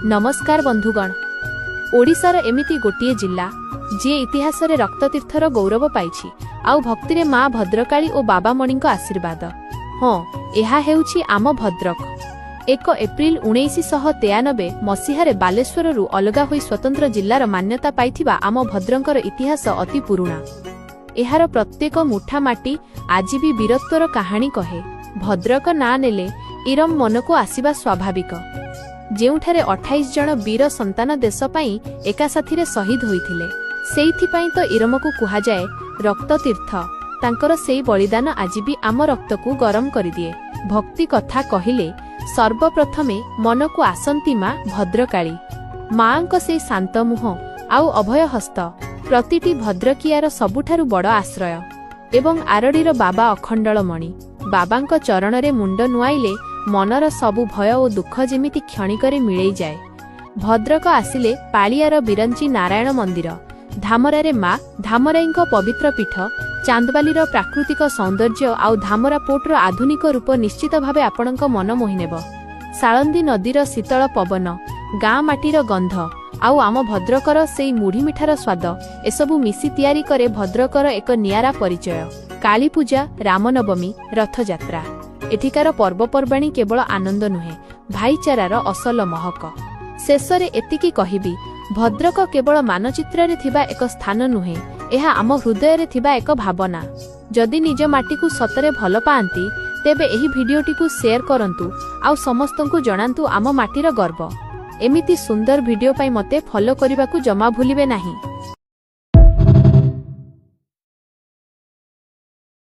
नमस्कार बंधुगण। ओडिशार एमिति गोटिए जिला जी इतिहास रे रक्ततीर्थर गौरव पाइछि आउ भक्ति रे मां भद्रकाली और बाबा मणि आशीर्वाद। हाँ, यह हेउछि आम भद्रक। 1 एप्रिल 1993 मसीहारे बालेश्वर रु अलगा होई स्वतंत्र जिल्लार मान्यता पाइथिबा आम भद्रंकर इतिहास अति पुराणा। एहार प्रत्येक मुठा माटी आज भी वीरत्वर कहानी कहे। भद्रक ना नेले इरम मनकु आसीबा स्वाभाविक। जेउठारे 28 जन वीर संतान देश पई एका साथीरे शहीद होइथिले, सेइथिपई तो इरमकु कुहा जाए रक्ततीर्थ। तांकर सेई बलिदान आज भी आम रक्तकु गरम करिदिए। भक्ति कथा कहिले सर्वप्रथमे मनकु आसंती मां भद्रकाली। मांक से शांत मुह आउ अभय हस्त प्रतिटी भद्रकियार सबुठारु बड़ आश्रय। एवं आरडीर बाबा अखंडलमणि बाबांक चरणरे मुंड नुआइले मनर सबु भय और दुख जेमिति क्षणिकरे मिलई जाए। भद्रक आसिले पालियार बिरंची नारायण मंदिर, धामरारे मां धामराईंक पवित्र पीठ, चांदबालीर प्राकृतिक सौंदर्य आउ धामरा पोर्टर आधुनिक रूप निश्चित भावे आपणक मन मोहिनेब। साळंदी नदीर शीतल पवन, गाँ माटीर गंध आउ आम भद्रकर सेई मुढ़ी मिठार स्वाद एसबु मिसी तैयारी करे भद्रकर एक नियारा परिचय। काली पूजा, रामनवमी, रथयात्रा एठिकार पर्वपर्वाणी केवल आनंद नुहे, भाईचारार असल महक। शेषरे एतिकी कहिबी, भद्रक केवल मानचित्र रे थिबा एक स्थान नुहे, एहा आम हृदय रे थिबा एक भावना। जदि निज माटी सतरे भल पाआंती तेबे एही भिडियोटी को शेयर करंतु आउ समस्तंकु जणांतु आम माटीर गर्व। एमिति सुंदर भिडियो पाई मते फॉलो करने को जमा भूलिबे नहीं।